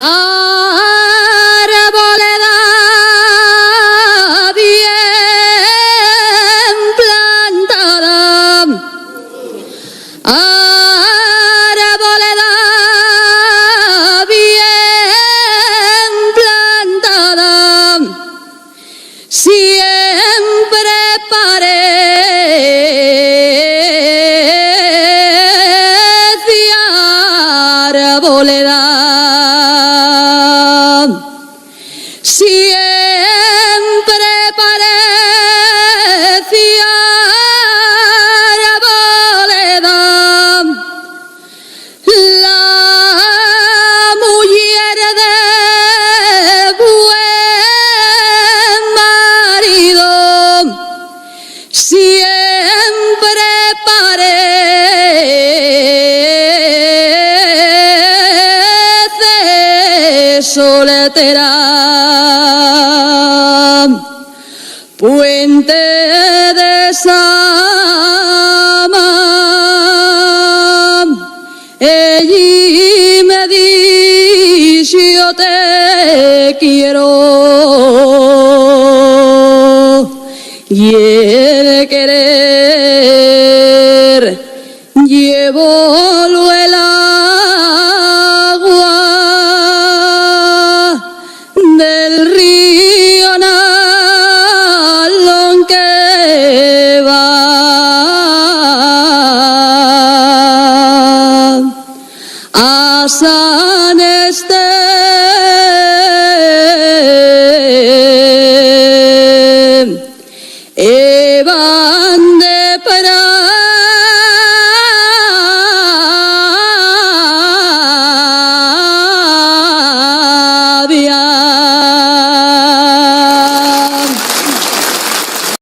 Arboleda bien plantada, arboleda bien plantada, siempre parece arboleda. Siempre parecía arboleda, la mujer de buen marido, siempre parece soltera. Puente de Sama, ella me dice yo te quiero, y el querer